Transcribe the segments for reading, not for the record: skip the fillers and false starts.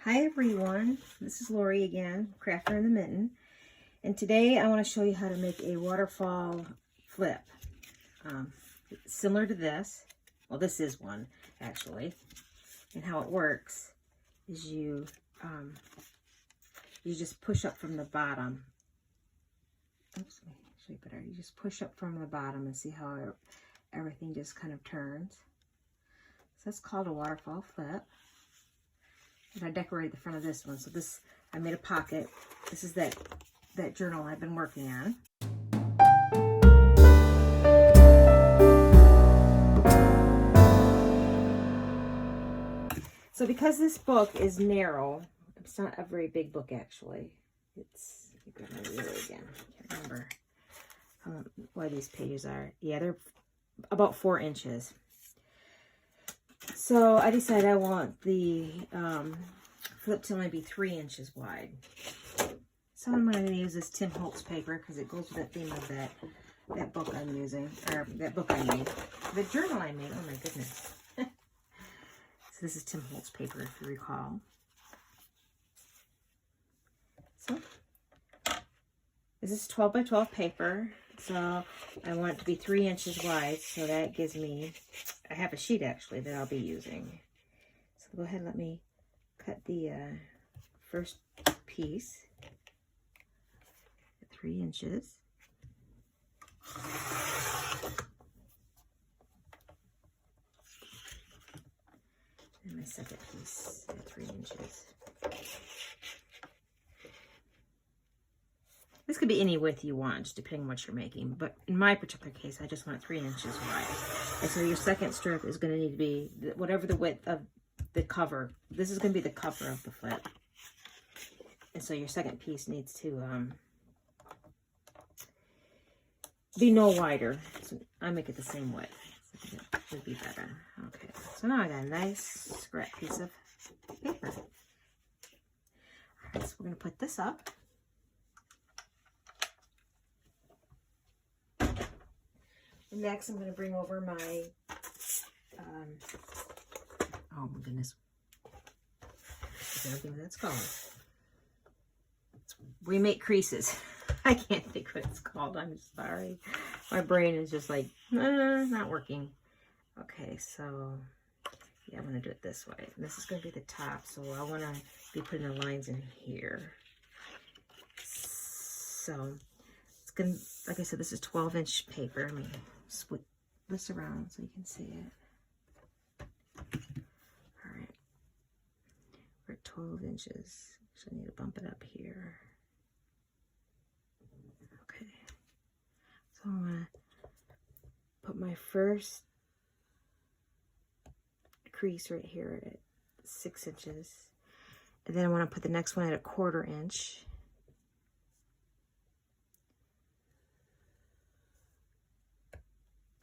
Hi everyone, this is Lori again, Crafter in the Mitten, and today I want to show you how to make a waterfall flip. Similar to this, well this is one actually, and how it works is you just push up from the bottom. Oops, let me show you better. You just push up from the bottom and see how everything just kind of turns. So that's called a waterfall flip. And I decorated the front of this one. So this, I made a pocket. This is that journal I've been working on. So because this book is narrow, it's not a very big book actually. It's, let me grab my ruler again. I can't remember why these pages are. Yeah, they're about 4 inches. So I decided I want the flip to only be 3 inches wide. So I'm going to use this Tim Holtz paper because it goes with the theme of that book I'm using, or that book I made. The journal I made, oh my goodness. So this is Tim Holtz paper, if you recall. So this is 12 by 12 paper. So I want it to be 3 inches wide, so that gives me, I have a sheet actually that I'll be using. So go ahead and let me cut the first piece at 3 inches. And my second piece at 3 inches. This could be any width you want, just depending on what you're making. But in my particular case, I just want 3 inches wide. And so your second strip is going to need to be whatever the width of the cover. This is going to be the cover of the flip. And so your second piece needs to be no wider. So I make it the same width. So it would be better. Okay, so now I got a nice scrap piece of paper. All right, so we're going to put this up. Next, I'm going to bring over my, oh my goodness, is everything what that's called? We make creases. I can't think what it's called. I'm sorry. My brain is just like, not working. Okay, so, yeah, I'm going to do it this way. And this is going to be the top, so I want to be putting the lines in here. So, it's going to, like I said, this is 12-inch paper. Let me split this around so you can see it. All right, we're at 12 inches, so I need to bump it up here. Okay, so I'm gonna put my first crease right here at 6 inches, and then I want to put the next one at 1/4 inch.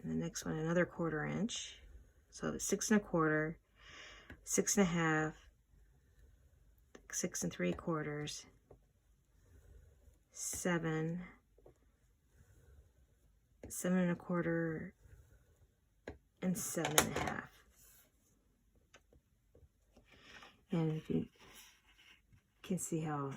And the next one another 1/4 inch, so 6 1/4, 6 1/2, 6 3/4, 7, 7 1/4, and 7 1/2. And if you can see how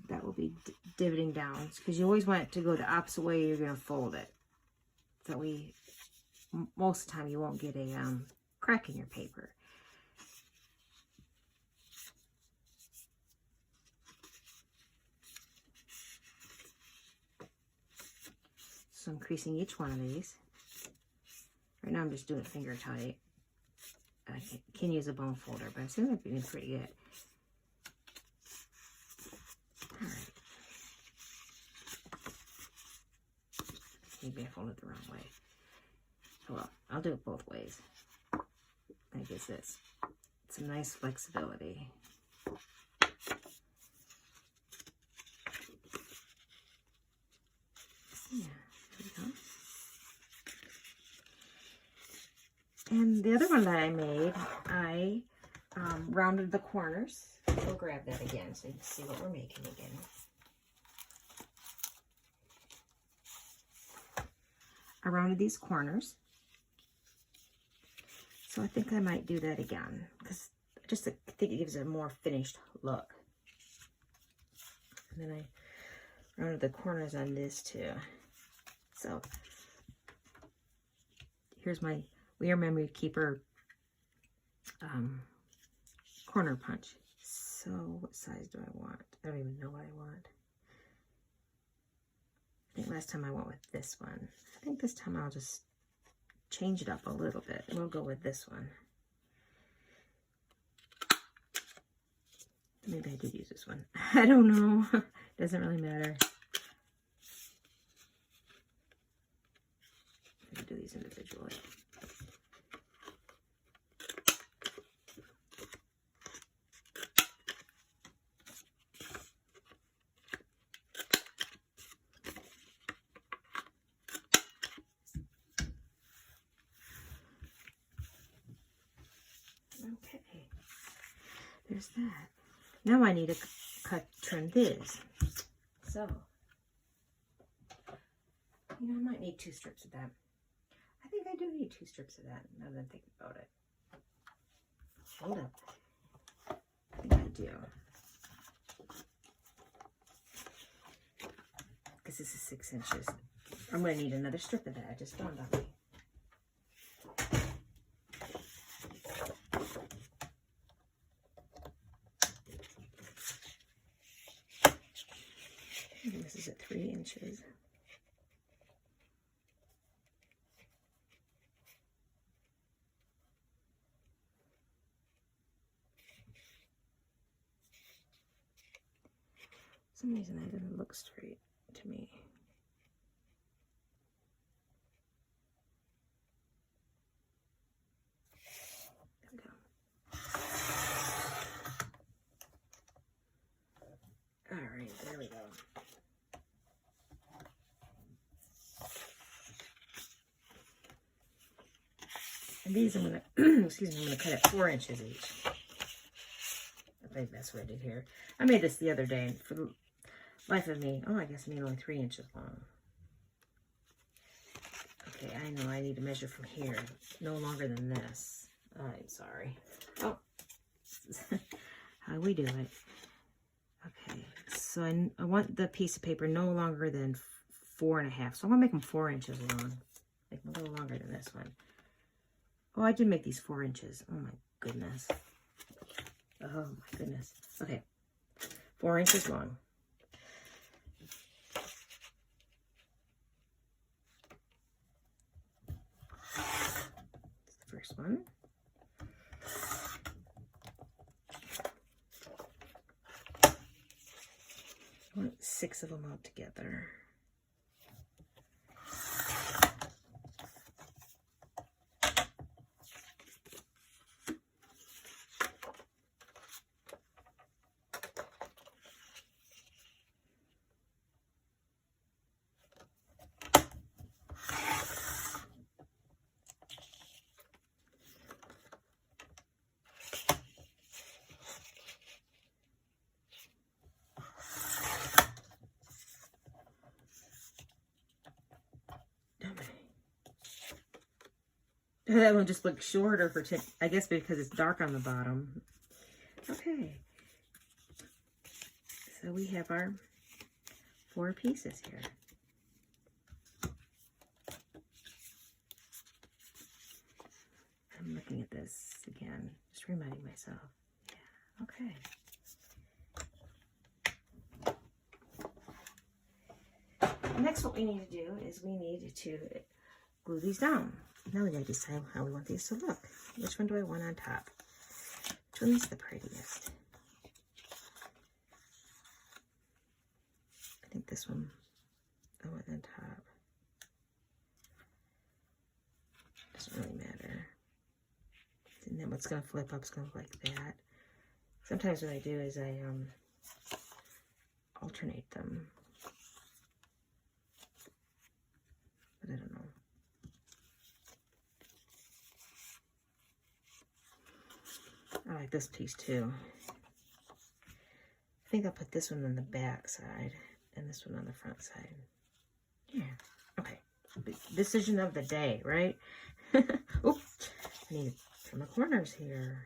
that will be divoting down, because you always want it to go the opposite way you're going to fold it. So most of the time you won't get a crack in your paper. So I'm creasing each one of these. Right now I'm just doing it finger tight. I can use a bone folder, but I seem like it's pretty good. All right. Maybe I folded the wrong way. Well, I'll do it both ways. I guess it's some nice flexibility. Yeah, there we go. And the other one that I made, I rounded the corners. We'll grab that again so you can see what we're making again. I rounded these corners. So I think I might do that again because I Just I think it gives it a more finished look. And then I rounded the corners on this too. So here's my We Are Memory Keeper corner punch. So what size do I want? I don't even know what I want. I think last time I went with this one. I think this time I'll just change it up a little bit. We'll go with this one. Maybe I did use this one. I don't know. Doesn't really matter. I'm going to do these individually. Okay. There's that. Now I need to trim this. So, you know, I might need 2 strips of that. I think I do need 2 strips of that now that I'm thinking about it. Hold up. I think I do. Because this is 6 inches. I'm going to need another strip of that. It just dawned on me. This is at 3 inches. For some reason that doesn't look straight to me. There we go. All right, there we go. And these I'm gonna, excuse me, I'm gonna cut at 4 inches each. I think that's what I did here. I made this the other day, and for the life of me, oh, I guess I made only 3 inches long. Okay, I know I need to measure from here, no longer than this. I'm sorry. Oh, how we do it. Okay, so I want the piece of paper no longer than 4.5. So I'm gonna make them 4 inches long. Make them a little longer than this one. Oh, I did make these 4 inches. Oh my goodness. Oh my goodness. Okay. 4 inches long. That's the first one. I want 6 of them all together. That one just looks shorter for I guess because it's dark on the bottom. Okay. So we have our 4 pieces here. I'm looking at this again, just reminding myself. Yeah, okay. Next, what we need to do is we need to glue these down. Now we gotta decide how we want these to look. Which one do I want on top? Which one is the prettiest? I think this one I want on top. Doesn't really matter. And then what's gonna flip up is gonna look like that. Sometimes what I do is I alternate them. But I don't know. I like this piece too. I think I'll put this one on the back side and this one on the front side. Yeah, okay. Decision of the day, right? Oops, I need to trim the corners here.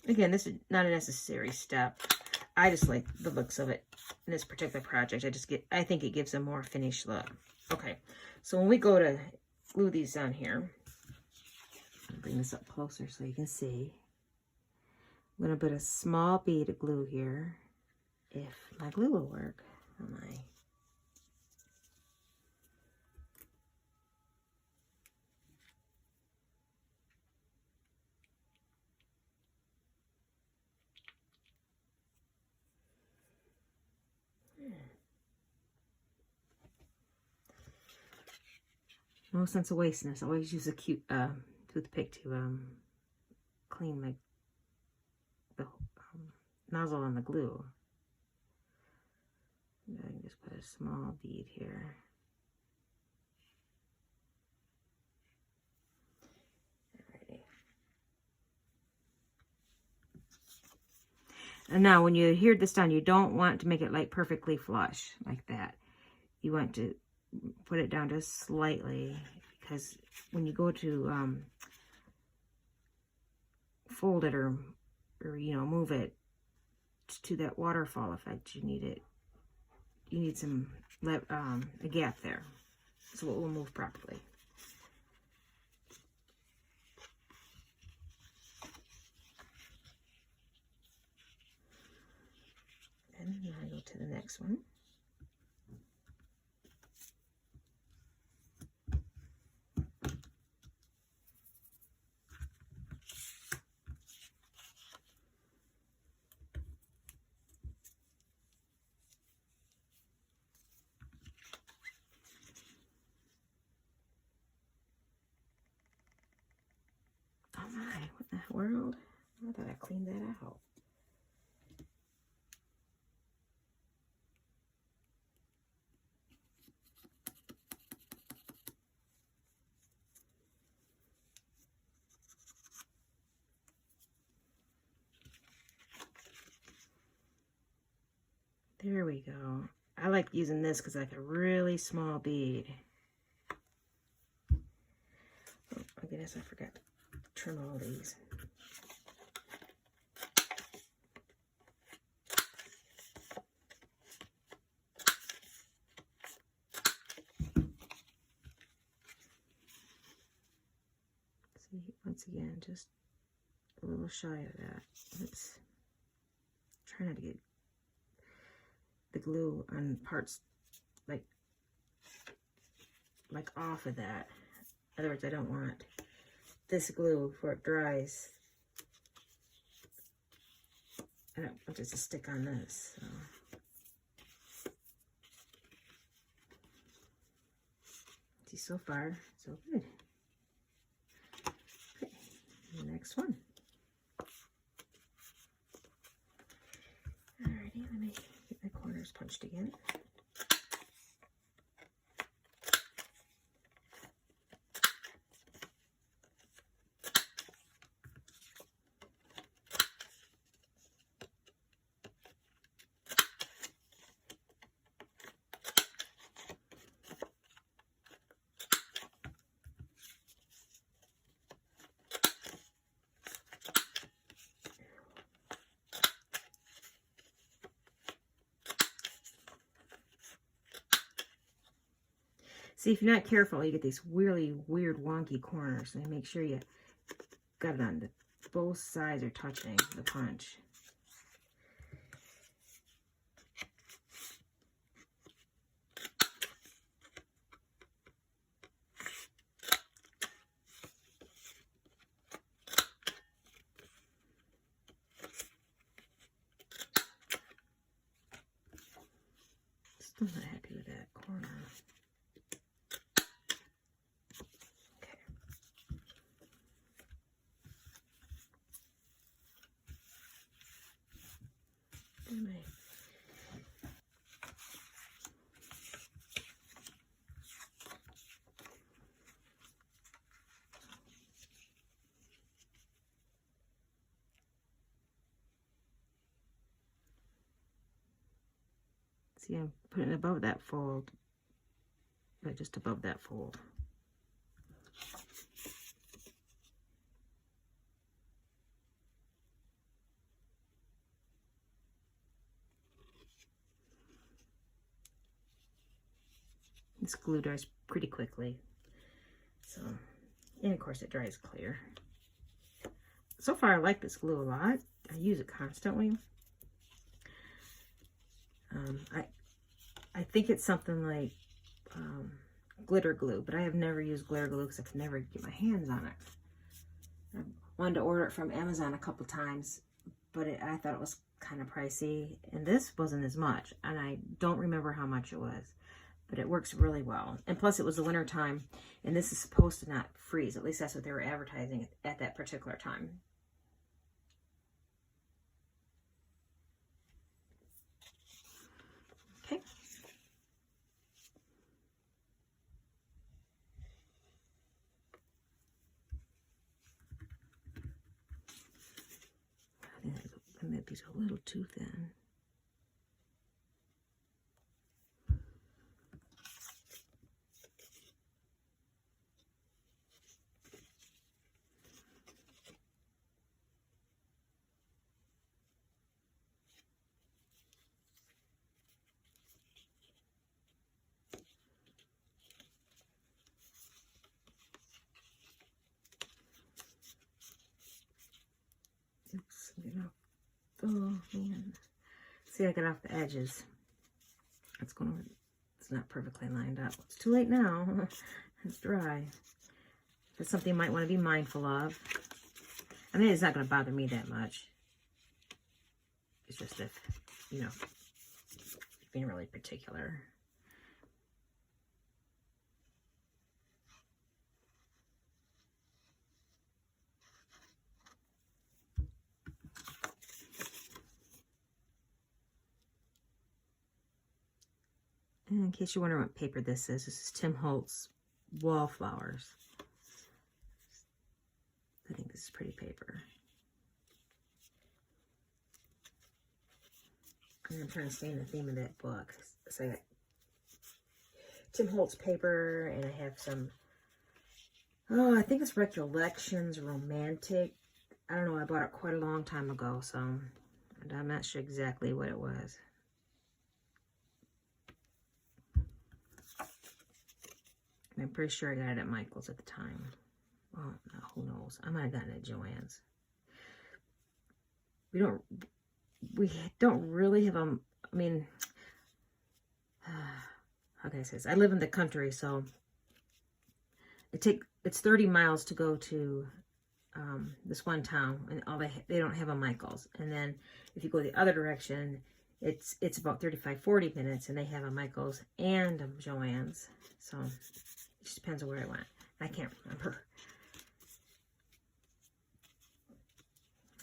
Again, this is not a necessary step. I just like the looks of it in this particular project. I think it gives a more finished look. Okay, so when we go to glue these on here, I'll bring this up closer so you can see. I'm going to put a small bead of glue here, if my glue will work on my... No sense of wasting this. I always use a cute toothpick to clean the nozzle on the glue. And I can just put a small bead here. Alrighty. And now when you adhere this down, you don't want to make it like perfectly flush like that. You want to put it down just slightly, because when you go to fold it or you know, move it to that waterfall effect, you need some a gap there so it will move properly. And then I go to the next one. Oh my, what in the world? I thought I cleaned that out. There we go. I like using this because I like a really small bead. Oh my goodness, I forgot to trim all these. See, once again, just a little shy of that. Let's try not to get the glue on parts like off of that. In other words, I don't want this glue before it dries. I don't want it to stick on this. So. See, so far, so good. Okay, the next one. Alrighty, let me get my corners punched again. See, if you're not careful, you get these really weird, wonky corners. So make sure you got it on both sides are touching the punch. Still not happy with that corner. See, I'm putting it above that fold, but just above that fold. This glue dries pretty quickly. So, and of course it dries clear. So far I like this glue a lot. I use it constantly. I think it's something like glitter glue, but I have never used glitter glue because I could never get my hands on it. I wanted to order it from Amazon a couple times, but I thought it was kind of pricey, and this wasn't as much, and I don't remember how much it was, but it works really well. And plus it was the winter time, and this is supposed to not freeze. At least that's what they were advertising at that particular time. Okay. I think these are a little too thin. Oops, oh man. See, I got off the edges. It's not perfectly lined up. It's too late now. It's dry. That's something you might want to be mindful of. I mean, it's not going to bother me that much. It's just if, you know, being really particular. And in case you're wondering what paper this is Tim Holtz Wallflowers. I think this is pretty paper. And I'm trying to stay in the theme of that book. So I got Tim Holtz paper, and I have some, I think it's Recollections Romantic. I don't know, I bought it quite a long time ago, so I'm not sure exactly what it was. I'm pretty sure I got it at Michael's at the time. Well, no, who knows? I might have gotten it at Joann's. We don't really have I mean, how can I say this? I live in the country, so it's 30 miles to go to this one town, and they don't have a Michael's. And then if you go the other direction, it's about 35-40 minutes, and they have a Michael's and a Joann's. So it just depends on where I went. I can't remember.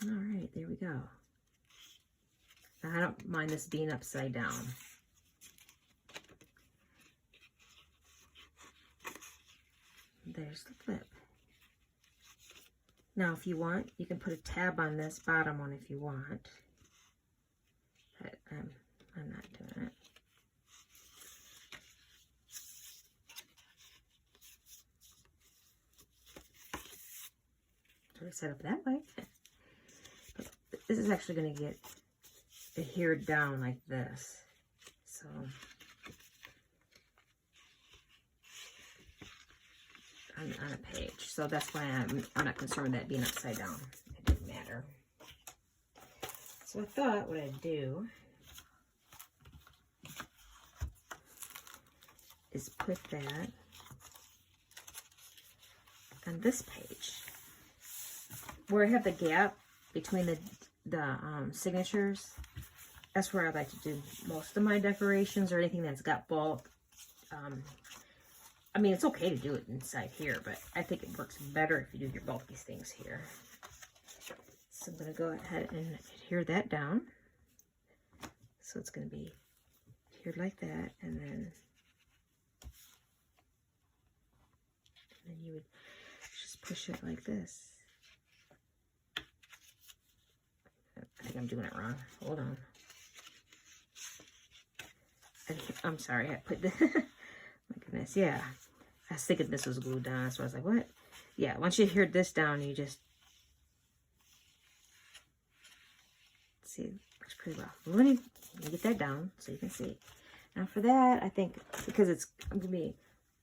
All right, there we go. I don't mind this being upside down. There's the flip. Now, if you want, you can put a tab on this bottom one if you want. But I'm not doing it. So I set up that way. But this is actually going to get adhered down like this. So on a page. So that's why I'm not concerned with that being upside down. It doesn't matter. So I thought what I'd do is put that on this page where I have the gap between the signatures. That's where I like to do most of my decorations or anything that's got bulk. I mean, it's okay to do it inside here, but I think it works better if you do your bulky things here. So I'm going to go ahead and adhere that down. So it's going to be adhered like that, and then you would just push it like this. I think I'm doing it wrong. Hold on. I'm sorry, I put the, my goodness, yeah. I was thinking this was glued down, so I was like, what? Yeah, once you adhere this down, you just, see, it works pretty well. Let me get that down so you can see. Now for that, I think because I'm going to be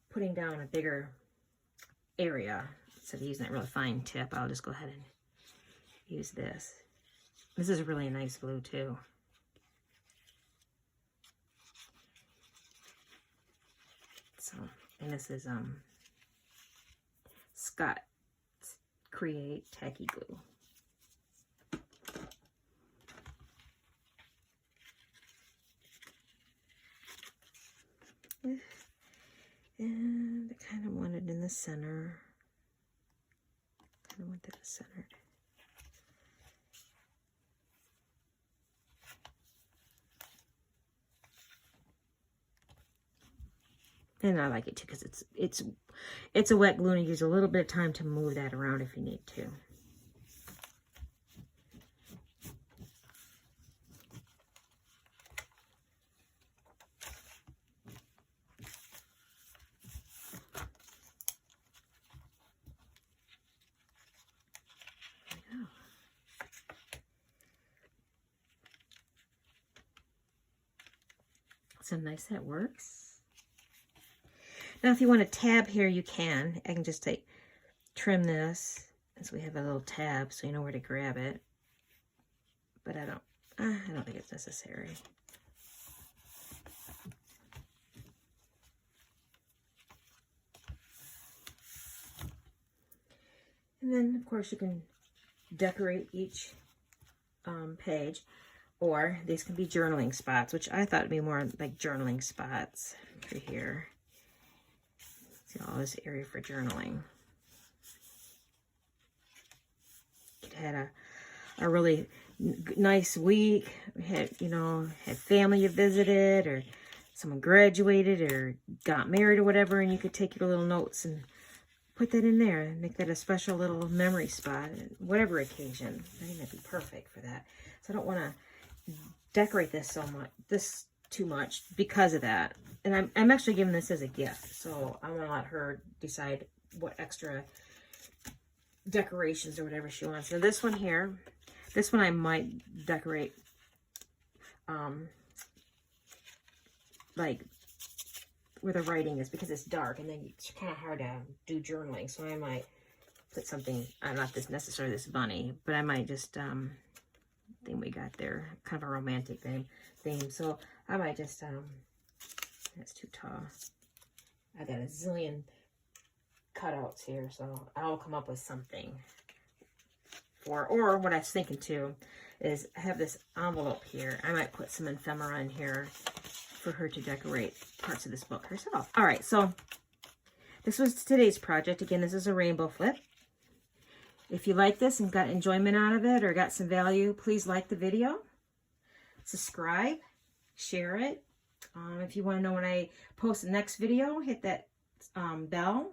putting down a bigger area, instead of using that really fine tip, I'll just go ahead and use this. This is really a nice glue too. So, and this is Scott Create Tacky Glue. And I kind of want it in the center. Kind of want that centered. And I like it too because it's a wet glue, and you use a little bit of time to move that around if you need to. So nice that works. Now if you want a tab here, you can. I can just trim this, so we have a little tab so you know where to grab it. But I don't think it's necessary. And then of course you can decorate each page. Or these can be journaling spots, which I thought would be more like journaling spots for here. See all this area for journaling. Could have had a really nice week. We had, had family you visited, or someone graduated or got married or whatever, and you could take your little notes and put that in there and make that a special little memory spot at whatever occasion. I think that'd be perfect for that. So I don't want to decorate this too much because of that. And I'm actually giving this as a gift, so I'm gonna let her decide what extra decorations or whatever she wants. So this one here, this one I might decorate like where the writing is, because it's dark and then it's kind of hard to do journaling. So I might put something, not this necessarily this bunny, but I might just thing we got there, kind of a romantic theme. So I might just that's too tall. I got a zillion cutouts here, so I'll come up with something or what I was thinking too is I have this envelope here. I might put some ephemera in here for her to decorate parts of this book herself. All right, so this was today's project. Again, this is a rainbow flip. If you like this and got enjoyment out of it or got some value, please like the video, subscribe, share it. If you want to know when I post the next video, hit that bell.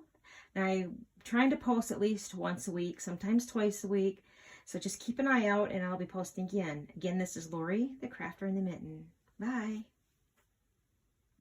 And I'm trying to post at least once a week, sometimes twice a week. So just keep an eye out and I'll be posting again. Again, this is Lori, the Crafter in the Mitten. Bye.